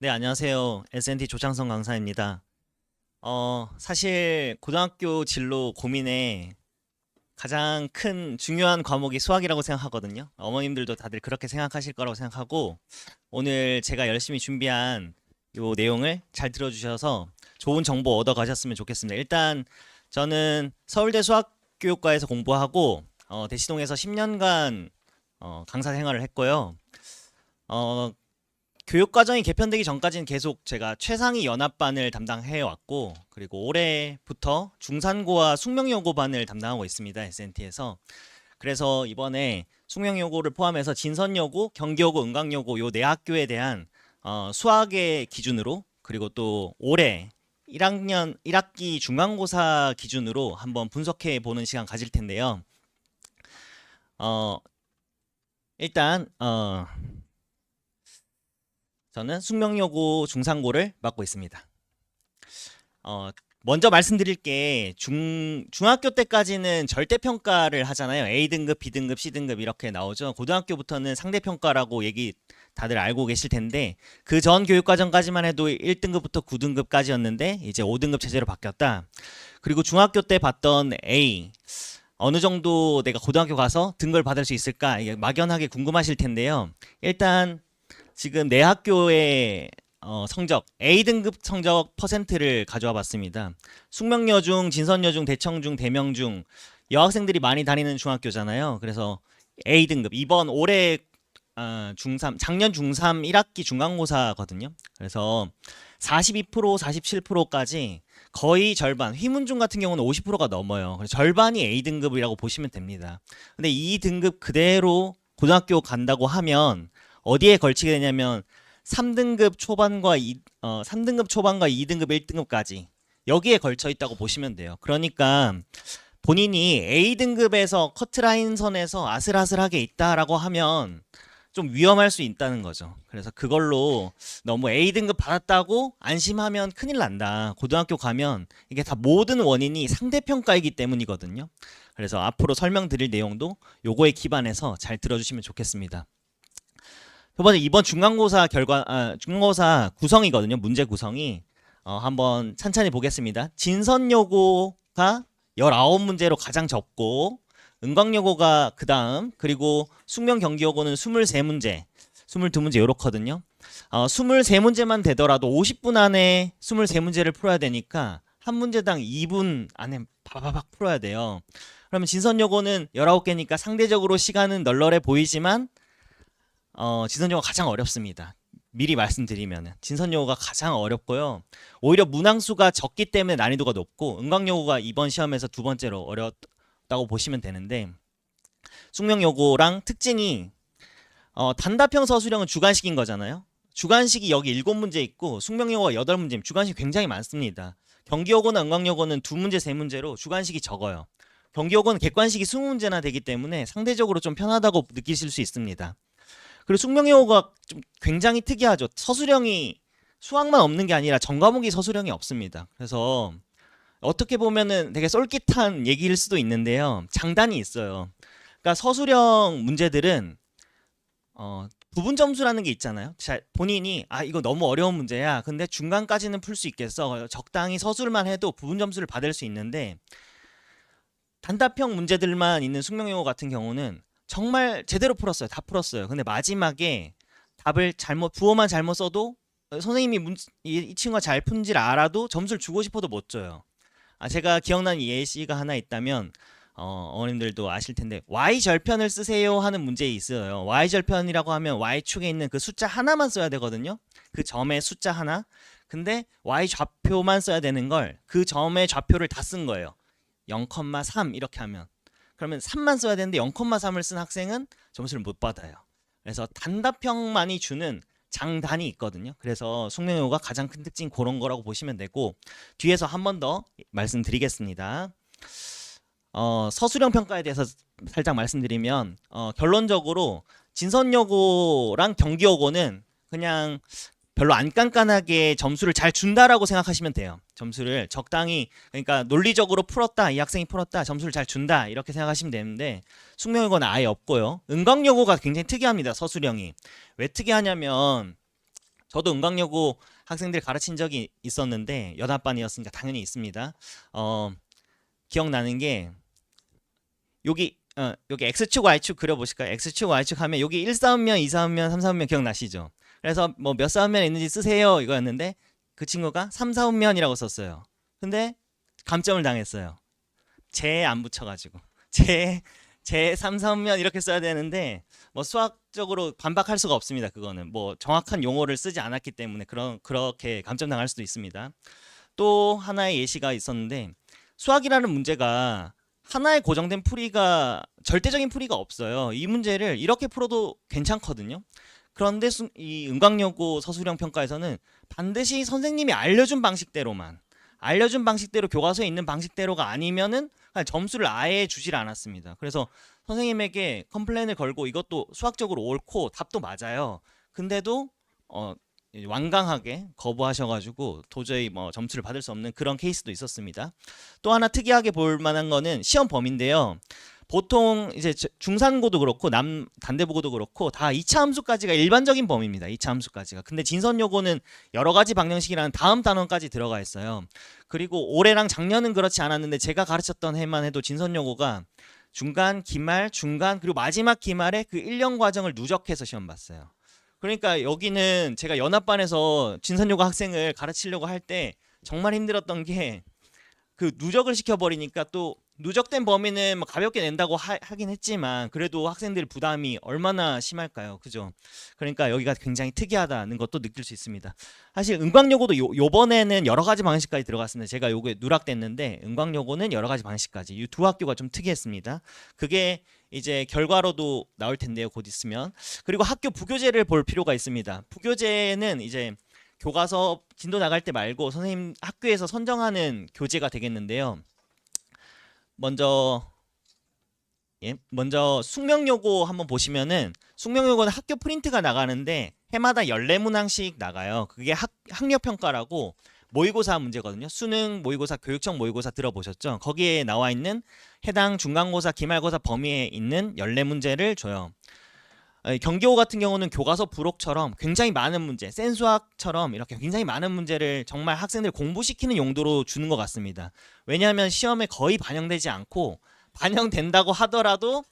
네, 안녕하세요. SNT 조창성 강사입니다. 사실 고등학교 진로 고민에 가장 큰 중요한 과목이 수학이라고 생각하거든요. 어머님들도 다들 그렇게 생각하실 거라고 생각하고 오늘 제가 열심히 준비한 요 내용을 잘 들어주셔서 좋은 정보 얻어 가셨으면 좋겠습니다. 일단 저는 서울대 수학교육과에서 공부하고 대치동에서 10년간 강사 생활을 했고요. 어, 교육과정이 개편되기 전까지는 계속 제가 최상위 연합반을 담당해 왔고, 그리고 올해부터 중산고와 숙명여고반을 담당하고 있습니다. SNT에서. 그래서 이번에 숙명여고를 포함해서 진선여고, 경기여고, 은광여고 요 네 학교에 대한 수학의 기준으로, 그리고 또 올해 1학년 1학기 중간고사 기준으로 한번 분석해 보는 시간 가질 텐데요. 어, 일단 저는 숙명여고 중상고를 맡고 있습니다. 먼저 말씀드릴 게 중학교 때까지는 절대평가를 하잖아요. A등급, B등급, C등급 이렇게 나오죠. 고등학교부터는 상대평가라고 얘기 다들 알고 계실 텐데 그 전 교육과정까지만 해도 1등급부터 9등급까지였는데 이제 5등급 체제로 바뀌었다. 그리고 중학교 때 봤던 A 어느 정도 내가 고등학교 가서 등급을 받을 수 있을까? 이게 막연하게 궁금하실 텐데요. 일단 지금 내 학교의 성적 A등급 성적 퍼센트를 가져와 봤습니다. 숙명여중, 진선여중, 대청중, 대명중 여학생들이 많이 다니는 중학교잖아요. 그래서 A등급 이번 올해 중3 작년 중3 1학기 중간고사거든요. 그래서 42%, 47%까지 거의 절반, 휘문중 같은 경우는 50%가 넘어요. 그래서 절반이 A등급이라고 보시면 됩니다. 근데 이 등급 그대로 고등학교 간다고 하면 어디에 걸치게 되냐면 3등급 초반과 3등급 초반과 2등급 1등급까지 여기에 걸쳐 있다고 보시면 돼요. 그러니까 본인이 A등급에서 커트라인 선에서 아슬아슬하게 있다라고 하면 좀 위험할 수 있다는 거죠. 그래서 그걸로 너무 A등급 받았다고 안심하면 큰일 난다. 고등학교 가면 이게 다 모든 원인이 상대평가이기 때문이거든요. 그래서 앞으로 설명드릴 내용도 요거에 기반해서 잘 들어주시면 좋겠습니다. 이번 중간고사 중간고사 구성이거든요. 문제 구성이. 한번 찬찬히 보겠습니다. 진선여고가 19문제로 가장 적고, 은광여고가 그 다음, 그리고 숙명경기여고는 23문제, 22문제 요렇거든요. 23문제만 되더라도 50분 안에 23문제를 풀어야 되니까, 한 문제당 2분 안에 바바박 풀어야 돼요. 그러면 진선여고는 19개니까 상대적으로 시간은 널널해 보이지만, 진선여고가 가장 어렵습니다. 미리 말씀드리면 진선여고가 가장 어렵고요. 오히려 문항수가 적기 때문에 난이도가 높고 은광여고가 이번 시험에서 두 번째로 어렵다고 보시면 되는데 숙명여고랑 특징이 단답형 서술형은 주관식인 거잖아요. 주관식이 여기 7문제 있고 숙명여고가 8문제, 주관식이 굉장히 많습니다. 경기여고나 은광여고는 2문제, 3문제로 주관식이 적어요. 경기여고는 객관식이 20문제나 되기 때문에 상대적으로 좀 편하다고 느끼실 수 있습니다. 그리고 숙명여고가 좀 굉장히 특이하죠. 서술형이 수학만 없는 게 아니라 전 과목이 서술형이 없습니다. 그래서 어떻게 보면은 되게 쏠깃한 얘기일 수도 있는데요. 장단이 있어요. 그러니까 서술형 문제들은 부분 점수라는 게 있잖아요. 본인이 이거 너무 어려운 문제야. 근데 중간까지는 풀 수 있겠어. 적당히 서술만 해도 부분 점수를 받을 수 있는데 단답형 문제들만 있는 숙명여고 같은 경우는 정말 제대로 풀었어요. 다 풀었어요. 근데 마지막에 답을 부호만 잘못 써도 선생님이 이 친구가 잘 푼지를 알아도 점수를 주고 싶어도 못 줘요. 제가 기억나는 예시가 하나 있다면 어머님들도 아실 텐데 y절편을 쓰세요 하는 문제 있어요. y절편이라고 하면 y축에 있는 그 숫자 하나만 써야 되거든요. 그 점의 숫자 하나. 근데 y좌표만 써야 되는 걸 그 점의 좌표를 다 쓴 거예요. 0,3 이렇게 하면. 그러면 3만 써야 되는데 0,3을 쓴 학생은 점수를 못 받아요. 그래서 단답형만이 주는 장단이 있거든요. 그래서 숙명여고가 가장 큰 특징 그런 거라고 보시면 되고 뒤에서 한 번 더 말씀드리겠습니다. 서술형 평가에 대해서 살짝 말씀드리면 결론적으로 진선여고랑 경기여고는 그냥 별로 안 깐깐하게 점수를 잘 준다라고 생각하시면 돼요. 점수를 적당히, 그러니까 논리적으로 풀었다, 이 학생이 풀었다, 점수를 잘 준다 이렇게 생각하시면 되는데 숙명여고는 아예 없고요. 은광여고가 굉장히 특이합니다. 서술형이 왜 특이하냐면 저도 은광여고 학생들 가르친 적이 있었는데 연합반이었으니까 당연히 있습니다. 어, 기억나는 게 여기 x축 y축 그려보실까요? x축 y축 하면 여기 1사음면 2사음면 3사음면 기억나시죠? 그래서 뭐 몇 사음면 있는지 쓰세요 이거였는데 그 친구가 3사음면이라고 썼어요. 근데 감점을 당했어요. 제 안 붙여가지고 제 3사음면 이렇게 써야 되는데 뭐 수학적으로 반박할 수가 없습니다. 그거는 뭐 정확한 용어를 쓰지 않았기 때문에 그렇게 감점 당할 수도 있습니다. 또 하나의 예시가 있었는데 수학이라는 문제가 하나의 고정된 풀이가 절대적인 풀이가 없어요. 이 문제를 이렇게 풀어도 괜찮거든요. 그런데 이 은광여고 서술형 평가에서는 반드시 선생님이 알려준 방식대로 교과서에 있는 방식대로가 아니면은 그냥 점수를 아예 주질 않았습니다. 그래서 선생님에게 컴플레인을 걸고 이것도 수학적으로 옳고 답도 맞아요. 근데도 완강하게 거부하셔가지고 도저히 뭐 점수를 받을 수 없는 그런 케이스도 있었습니다. 또 하나 특이하게 볼 만한 거는 시험 범위인데요. 보통 이제 중산고도 그렇고 단대부고도 그렇고 다 2차 함수까지가 일반적인 범위입니다. 2차 함수까지가. 근데 진선요고는 여러 가지 방정식이라는 다음 단원까지 들어가 있어요. 그리고 올해랑 작년은 그렇지 않았는데 제가 가르쳤던 해만 해도 진선요고가 중간, 기말, 중간 그리고 마지막 기말에 그 1년 과정을 누적해서 시험 봤어요. 그러니까 여기는 제가 연합반에서 진선요고 학생을 가르치려고 할 때 정말 힘들었던 게 그 누적을 시켜버리니까 또 누적된 범위는 뭐 가볍게 낸다고 하긴 했지만 그래도 학생들 부담이 얼마나 심할까요? 그죠? 그러니까 여기가 굉장히 특이하다는 것도 느낄 수 있습니다. 사실 은광여고도 요번에는 여러 가지 방식까지 들어갔습니다. 제가 요게 누락됐는데 은광여고는 여러 가지 방식까지 이 두 학교가 좀 특이했습니다. 그게 이제 결과로도 나올 텐데요. 곧 있으면. 그리고 학교 부교재를 볼 필요가 있습니다. 부교재는 이제 교과서 진도 나갈 때 말고 선생님 학교에서 선정하는 교재가 되겠는데요. 먼저 숙명여고 한번 보시면은 숙명여고는 학교 프린트가 나가는데 해마다 14문항씩 나가요. 그게 학력평가라고 모의고사 문제거든요. 수능 모의고사, 교육청 모의고사 들어보셨죠? 거기에 나와 있는 해당 중간고사, 기말고사 범위에 있는 14문제를 줘요. 경기고 같은 경우는 교과서 부록처럼 굉장히 많은 문제, 센수학처럼 이렇게 굉장히 많은 문제를 정말 학생들 공부시키는 용도로 주는 것 같습니다. 왜냐하면 시험에 거의 반영되지 않고 반영된다고 하더라도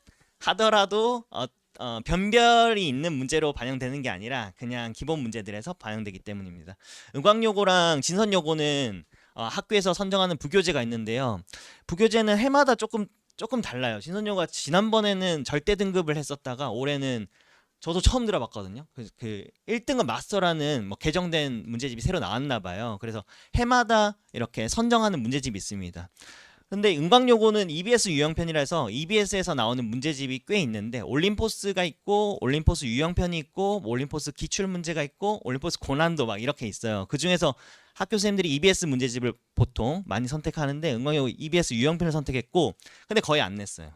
변별이 있는 문제로 반영되는 게 아니라 그냥 기본 문제들에서 반영되기 때문입니다. 은광여고랑 진선여고는 학교에서 선정하는 부교재가 있는데요. 부교재는 해마다 조금 달라요. 진선여고가 지난번에는 절대 등급을 했었다가 올해는 저도 처음 들어봤거든요. 그 1등급 마스터라는 뭐 개정된 문제집이 새로 나왔나 봐요. 그래서 해마다 이렇게 선정하는 문제집이 있습니다. 근데 은광여고는 EBS 유형편이라 해서 EBS에서 나오는 문제집이 꽤 있는데 올림포스가 있고 올림포스 유형편이 있고 올림포스 기출 문제가 있고 올림포스 고난도 막 이렇게 있어요. 그 중에서 학교 선생님들이 EBS 문제집을 보통 많이 선택하는데 은광여고 EBS 유형편을 선택했고 근데 거의 안 냈어요.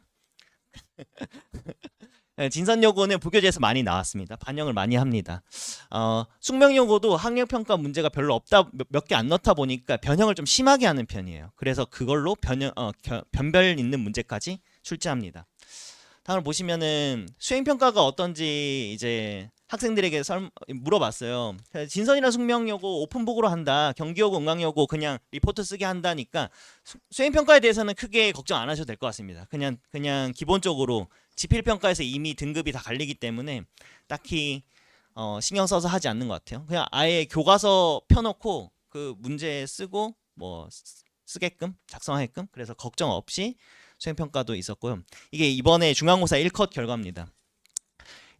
진선여고는 부교재에서 많이 나왔습니다. 반영을 많이 합니다. 숙명여고도 학력평가 문제가 별로 없다, 몇 개 안 넣다 보니까 변형을 좀 심하게 하는 편이에요. 그래서 그걸로 변별 있는 문제까지 출제합니다. 다음을 보시면은 수행평가가 어떤지 이제 학생들에게 물어봤어요. 진선이나 숙명여고 오픈북으로 한다. 경기여고, 은광여고 그냥 리포트 쓰게 한다니까 수행평가에 대해서는 크게 걱정 안 하셔도 될 것 같습니다. 그냥 기본적으로 지필평가에서 이미 등급이 다 갈리기 때문에 딱히 신경 써서 하지 않는 것 같아요. 그냥 아예 교과서 펴놓고 그 문제 쓰고 뭐 쓰게끔 작성하게끔 그래서 걱정 없이 수행평가도 있었고요. 이게 이번에 중간고사 1컷 결과입니다.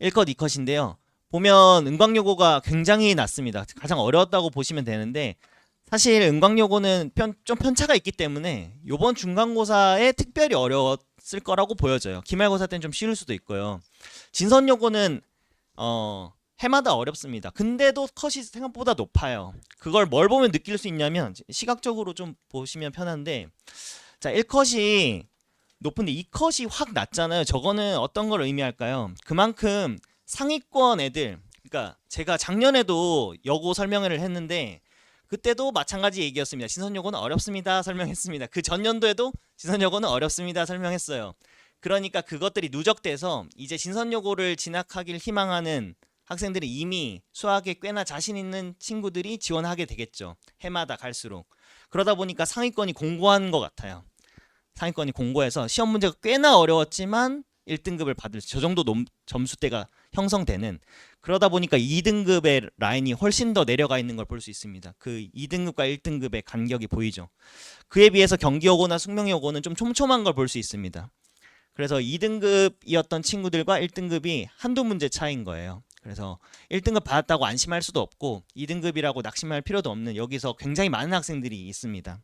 1컷, 2컷인데요. 보면 은광여고가 굉장히 낮습니다. 가장 어려웠다고 보시면 되는데 사실 은광여고는 좀 편차가 있기 때문에 이번 중간고사에 특별히 어려웠을 거라고 보여져요. 기말고사 때는 좀 쉬울 수도 있고요. 진선여고는 해마다 어렵습니다. 근데도 컷이 생각보다 높아요. 그걸 뭘 보면 느낄 수 있냐면 시각적으로 좀 보시면 편한데 자 1컷이 높은데 2컷이 확 낮잖아요. 저거는 어떤 걸 의미할까요? 그만큼 상위권 애들 그러니까 제가 작년에도 여고 설명회를 했는데 그때도 마찬가지 얘기였습니다. 진선여고는 어렵습니다 설명했습니다. 그 전년도에도 진선여고는 어렵습니다 설명했어요. 그러니까 그것들이 누적돼서 이제 진선여고를 진학하길 희망하는 학생들이 이미 수학에 꽤나 자신 있는 친구들이 지원하게 되겠죠. 해마다 갈수록. 그러다 보니까 상위권이 공고한 것 같아요. 상위권이 공고해서 시험 문제가 꽤나 어려웠지만 1등급을 받을 저 정도 점수대가 형성되는, 그러다 보니까 2등급의 라인이 훨씬 더 내려가 있는 걸 볼 수 있습니다. 그 2등급과 1등급의 간격이 보이죠. 그에 비해서 경기여고나 숙명여고는 좀 촘촘한 걸 볼 수 있습니다. 그래서 2등급이었던 친구들과 1등급이 한두 문제 차이인 거예요. 그래서 1등급 받았다고 안심할 수도 없고 2등급이라고 낙심할 필요도 없는, 여기서 굉장히 많은 학생들이 있습니다.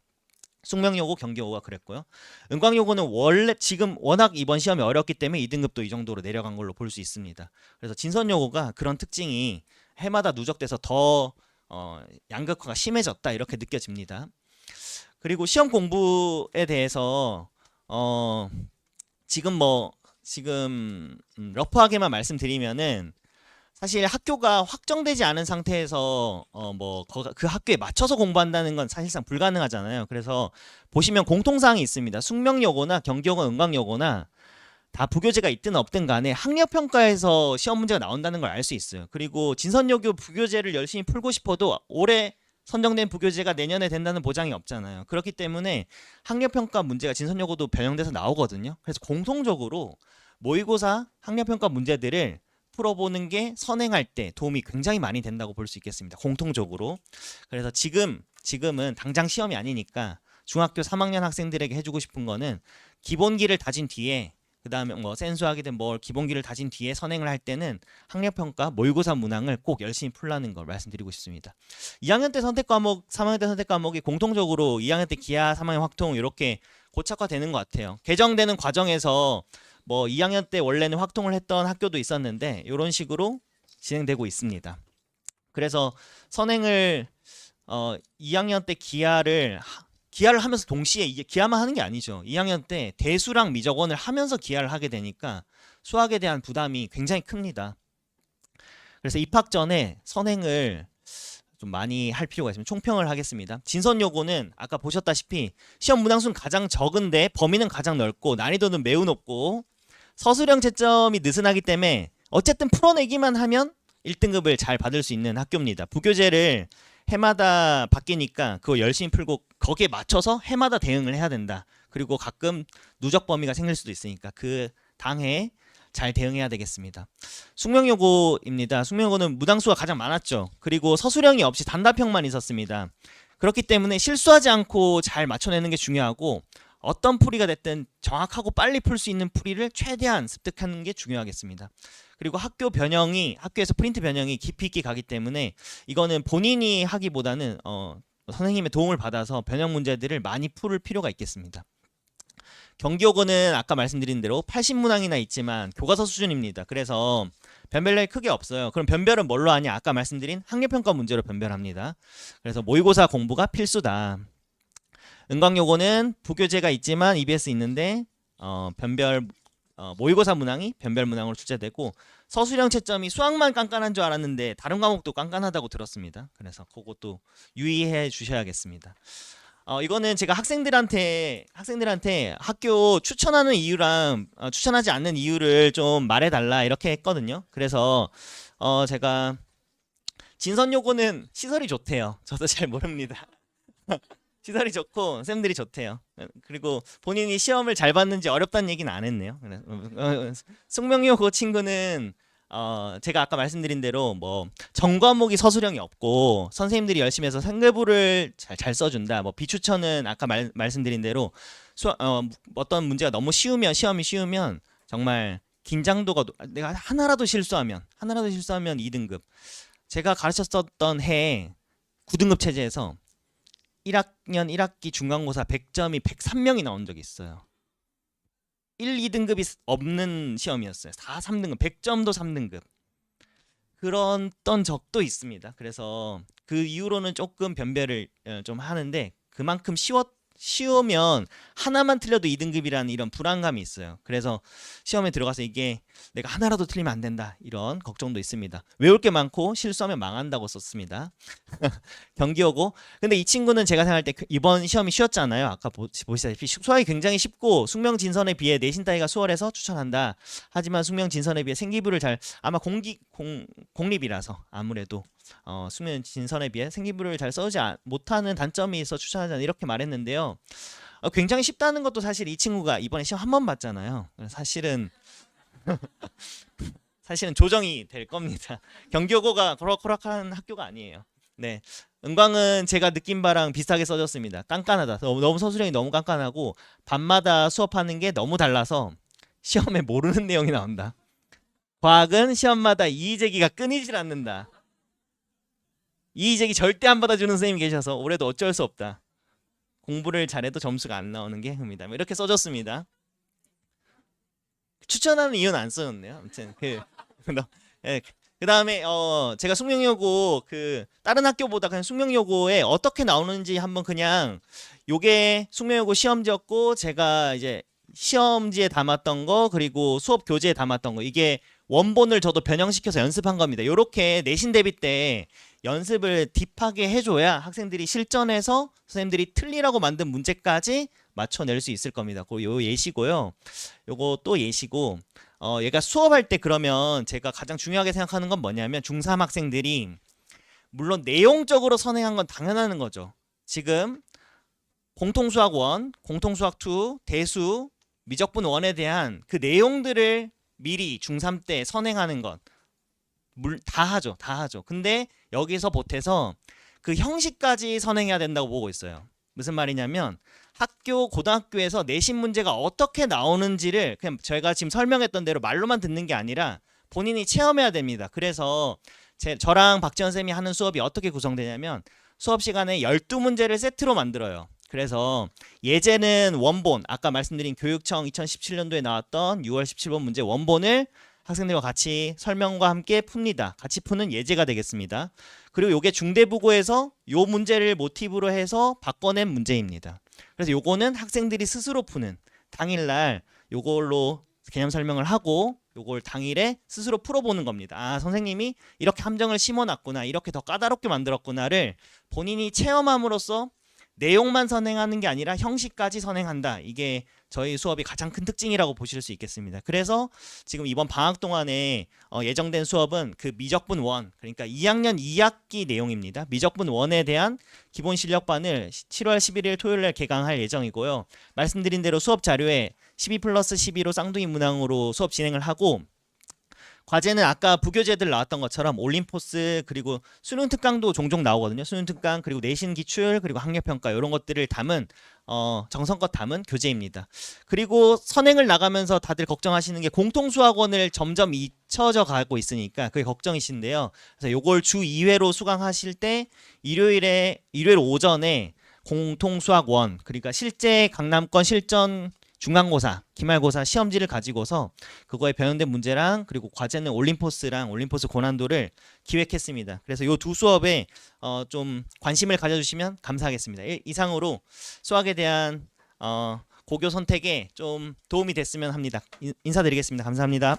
숙명여고, 경기여고가 그랬고요. 은광여고는 원래 지금 워낙 이번 시험이 어렵기 때문에 2등급도 이 정도로 내려간 걸로 볼 수 있습니다. 그래서 진선여고가 그런 특징이 해마다 누적돼서 더 양극화가 심해졌다 이렇게 느껴집니다. 그리고 시험 공부에 대해서 지금 러프하게만 말씀드리면은, 사실 학교가 확정되지 않은 상태에서 그 학교에 맞춰서 공부한다는 건 사실상 불가능하잖아요. 그래서 보시면 공통사항이 있습니다. 숙명여고나 경기여고, 은광여고나 다 부교재가 있든 없든 간에 학력평가에서 시험 문제가 나온다는 걸 알 수 있어요. 그리고 진선여고 부교재를 열심히 풀고 싶어도 올해 선정된 부교재가 내년에 된다는 보장이 없잖아요. 그렇기 때문에 학력평가 문제가 진선여고도 변형돼서 나오거든요. 그래서 공통적으로 모의고사 학력평가 문제들을 풀어보는 게 선행할 때 도움이 굉장히 많이 된다고 볼 수 있겠습니다. 공통적으로. 그래서 지금은 당장 시험이 아니니까 중학교 3학년 학생들에게 해주고 싶은 거는, 기본기를 다진 뒤에, 그 다음에 센수학이든 기본기를 다진 뒤에 선행을 할 때는 학력평가, 모의고사 문항을 꼭 열심히 풀라는 걸 말씀드리고 싶습니다. 2학년 때 선택과목, 3학년 때 선택과목이 공통적으로 2학년 때 기하, 3학년 확통 이렇게 고착화되는 것 같아요. 개정되는 과정에서 2학년 때 원래는 확통을 했던 학교도 있었는데 이런 식으로 진행되고 있습니다. 그래서 선행을 2학년 때 기하를 하면서 동시에, 이게 기하만 하는 게 아니죠. 2학년 때 대수랑 미적원을 하면서 기하를 하게 되니까 수학에 대한 부담이 굉장히 큽니다. 그래서 입학 전에 선행을 좀 많이 할 필요가 있습니다. 총평을 하겠습니다. 진선여고는 아까 보셨다시피 시험 문항수는 가장 적은데 범위는 가장 넓고 난이도는 매우 높고 서술형 채점이 느슨하기 때문에 어쨌든 풀어내기만 하면 1등급을 잘 받을 수 있는 학교입니다. 부교재를 해마다 바뀌니까 그거 열심히 풀고 거기에 맞춰서 해마다 대응을 해야 된다. 그리고 가끔 누적 범위가 생길 수도 있으니까 그 당해 잘 대응해야 되겠습니다. 숙명여고입니다. 숙명여고는 문항수가 가장 많았죠. 그리고 서술형이 없이 단답형만 있었습니다. 그렇기 때문에 실수하지 않고 잘 맞춰내는 게 중요하고, 어떤 풀이가 됐든 정확하고 빨리 풀 수 있는 풀이를 최대한 습득하는 게 중요하겠습니다. 그리고 학교에서 프린트 변형이 깊이 있게 가기 때문에 이거는 본인이 하기보다는 선생님의 도움을 받아서 변형 문제들을 많이 풀 필요가 있겠습니다. 경기여고는 아까 말씀드린 대로 80문항이나 있지만 교과서 수준입니다. 그래서 변별력이 크게 없어요. 그럼 변별은 뭘로 하냐? 아까 말씀드린 학력평가 문제로 변별합니다. 그래서 모의고사 공부가 필수다. 은광여고는 부교재가 있지만 EBS 있는데 모의고사 문항이 변별 문항으로 출제되고, 서술형 채점이 수학만 깐깐한 줄 알았는데 다른 과목도 깐깐하다고 들었습니다. 그래서 그것도 유의해 주셔야겠습니다. 이거는 제가 학생들한테 학교 추천하는 이유랑 추천하지 않는 이유를 좀 말해달라 이렇게 했거든요. 그래서 제가 진선여고는 시설이 좋대요. 저도 잘 모릅니다. 시설이 좋고 쌤들이 좋대요. 그리고 본인이 시험을 잘 봤는지 어렵다는 얘기는 안 했네요. 숙명여고 친구는 제가 아까 말씀드린 대로 전 과목이 서술형이 없고 선생님들이 열심히 해서 생계부를 잘 써준다. 비추천은 아까 말씀드린 대로 어떤 문제가 너무 시험이 쉬우면 정말 긴장도가 내가 하나라도 실수하면 2등급. 제가 가르쳤었던 해에 9등급 체제에서 1학년 1학기 중간고사 100점이 103명이 나온 적이 있어요. 1, 2등급이 없는 시험이었어요. 4, 3등급, 100점도 3등급. 그랬던 적도 있습니다. 그래서 그 이후로는 조금 변별을 좀 하는데, 그만큼 쉬우면 하나만 틀려도 2등급이라는 이런 불안감이 있어요. 그래서 시험에 들어가서 이게 내가 하나라도 틀리면 안 된다 이런 걱정도 있습니다. 외울 게 많고 실수하면 망한다고 썼습니다. 경기여고. 근데 이 친구는 제가 생각할 때 이번 시험이 쉬웠잖아요. 아까 보시다시피 수학이 굉장히 쉽고 숙명 진선에 비해 내신 따위가 수월해서 추천한다. 하지만 숙명 진선에 비해 생기부를 잘 아마 공립이라서 아무래도 숙명 진선에 비해 생기부를 잘 써지 못하는 단점이 있어 추천하지 않다 이렇게 말했는데요. 굉장히 쉽다는 것도 사실 이 친구가 이번에 시험 한 번 봤잖아요. 사실은 조정이 될 겁니다. 경기여고가 호락호락한 학교가 아니에요. 네, 은광은 제가 느낀 바랑 비슷하게 써졌습니다. 깐깐하다. 너무 서술형이 너무 깐깐하고 밤마다 수업하는 게 너무 달라서 시험에 모르는 내용이 나온다. 과학은 시험마다 이의제기가 끊이질 않는다. 이의제기 절대 안 받아주는 선생님이 계셔서 올해도 어쩔 수 없다. 공부를 잘해도 점수가 안 나오는 게 흠이다. 이렇게 써줬습니다. 추천하는 이유는 안 써줬네요. 아무튼 예, 그 다음에 제가 숙명여고 다른 학교보다 그냥 숙명여고에 어떻게 나오는지 한번 그냥 요게 숙명여고 시험지였고 제가 이제 시험지에 담았던 거 그리고 수업 교재에 담았던 거 이게 원본을 저도 변형시켜서 연습한 겁니다. 요렇게 내신 대비 때 연습을 딥하게 해줘야 학생들이 실전에서 선생님들이 틀리라고 만든 문제까지 맞춰낼 수 있을 겁니다. 요 예시고요. 요거 또 예시고 얘가 수업할 때 그러면 제가 가장 중요하게 생각하는 건 뭐냐면 중3 학생들이 물론 내용적으로 선행한 건 당연한 거죠. 지금 공통수학 1, 공통수학 2, 대수, 미적분 1에 대한 그 내용들을 미리 중3 때 선행하는 것 다 하죠. 다 하죠. 근데 여기서 보태서 그 형식까지 선행해야 된다고 보고 있어요. 무슨 말이냐면 고등학교에서 내신 문제가 어떻게 나오는지를 그냥 저희가 지금 설명했던 대로 말로만 듣는 게 아니라 본인이 체험해야 됩니다. 그래서 저랑 박지원 쌤이 하는 수업이 어떻게 구성되냐면 수업 시간에 12문제를 세트로 만들어요. 그래서 예제는 원본, 아까 말씀드린 교육청 2017년도에 나왔던 6월 17번 문제 원본을 학생들과 같이 설명과 함께 풉니다. 같이 푸는 예제가 되겠습니다. 그리고 요게 중대부고에서 요 문제를 모티브로 해서 바꿔낸 문제입니다. 그래서 요거는 학생들이 스스로 푸는 당일날 요걸로 개념 설명을 하고 요걸 당일에 스스로 풀어보는 겁니다. 아, 선생님이 이렇게 함정을 심어놨구나, 이렇게 더 까다롭게 만들었구나를 본인이 체험함으로써 내용만 선행하는 게 아니라 형식까지 선행한다. 이게 저희 수업이 가장 큰 특징이라고 보실 수 있겠습니다. 그래서 지금 이번 방학 동안에 예정된 수업은 그 미적분 1, 그러니까 2학년 2학기 내용입니다. 미적분 1에 대한 기본 실력반을 7월 11일 토요일날 개강할 예정이고요. 말씀드린 대로 수업 자료에 12+12로 쌍둥이 문항으로 수업 진행을 하고 과제는 아까 부교재들 나왔던 것처럼 올림포스 그리고 수능 특강도 종종 나오거든요. 수능 특강 그리고 내신 기출 그리고 학력평가 이런 것들을 담은 정성껏 담은 교재입니다. 그리고 선행을 나가면서 다들 걱정하시는 게 공통수학원을 점점 잊혀져 가고 있으니까 그게 걱정이신데요. 그래서 요걸 주 2회로 수강하실 때 일요일 오전에 공통수학원 그러니까 실제 강남권 실전 중간고사, 기말고사 시험지를 가지고서 그거에 변형된 문제랑 그리고 과제는 올림포스랑 올림포스 고난도를 기획했습니다. 그래서 요 두 수업에 좀 관심을 가져주시면 감사하겠습니다. 이상으로 수학에 대한 고교 선택에 좀 도움이 됐으면 합니다. 인사드리겠습니다. 감사합니다.